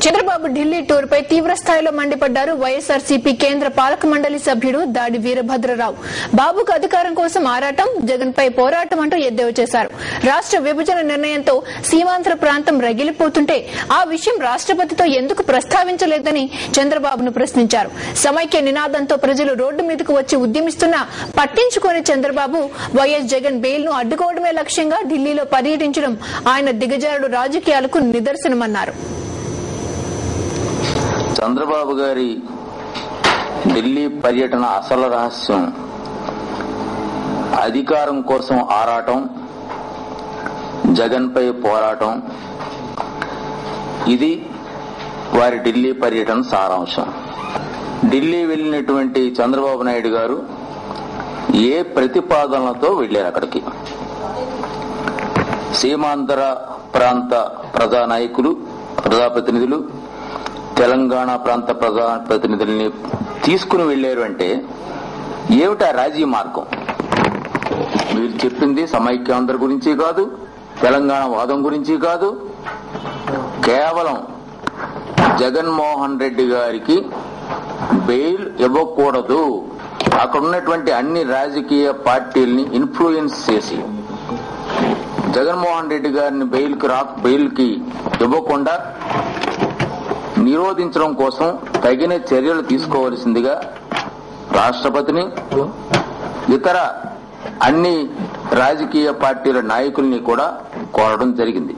Chandrababu Delhi tour పై తీవ్ర స్థాయిలో మండిపడ్డారు వైఎస్ఆర్సీపీ కేంద్ర పాలక మండలి సభ్యుడు దాడి వీరభద్రరావు. బాబుకు అధికారం కోసం ఆరాటం, జగన్ పై పోరాటం అంటూ ఎద్దేవా చేశారు. రాష్ట్ర విభజన నిర్ణయంతో సీమాంధ్ర ప్రాంతం రగిలిపోతుంటే ఆ విషయం రాష్ట్రపతితో ఎందుకు ప్రస్తావించలేదని చంద్రబాబును ప్రశ్నించారు. సమైక్య నినాదంతో ప్రజలు రోడ్డు మీదకు వచ్చి ఉద్యమిస్తున్నా పట్టించుకోని చంద్రబాబు వైఎస్ జగన్ బెయిల్ ను అడ్డుకోవడమే లక్ష్యంగా ఢిల్లీలో పర్యటించడం ఆయన దిగజారుడు రాజకీయాలకు నిదర్శనమన్నారు. చంద్రబాబు గారి ఢిల్లీ పర్యటన అసలు రహస్యం అధికారం కోసం ఆరాటం, జగన్ పై పోరాటం. ఇది వారి ఢిల్లీ పర్యటన సారాంశం. ఢిల్లీ వెళ్లినటువంటి చంద్రబాబు నాయుడు గారు ఏ ప్రతిపాదనలతో వెళ్లారు అక్కడికి? సీమాంధ్ర ప్రాంత ప్రజా నాయకులు, ప్రజాప్రతినిధులు, తెలంగాణ ప్రాంత ప్రజాప్రతినిధుల్ని తీసుకుని వెళ్లారు అంటే ఏమిటా రాజీ మార్గం? మీరు చెప్పింది సమైక్యాంధ్ర గురించి కాదు, తెలంగాణ వాదం గురించి కాదు, కేవలం జగన్మోహన్ రెడ్డి గారికి బెయిల్ ఇవ్వకూడదు, అక్కడ ఉన్నటువంటి అన్ని రాజకీయ పార్టీల్ని ఇన్ఫ్లుయెన్స్ చేసి జగన్మోహన్ రెడ్డి గారిని బెయిల్ కి ఇవ్వకుండా నిరోధించడం కోసం తగిన చర్యలు తీసుకోవలసిందిగా రాష్ట్రపతిని, ఇతర అన్ని రాజకీయ పార్టీల నాయకుల్ని కూడా కోరడం జరిగింది.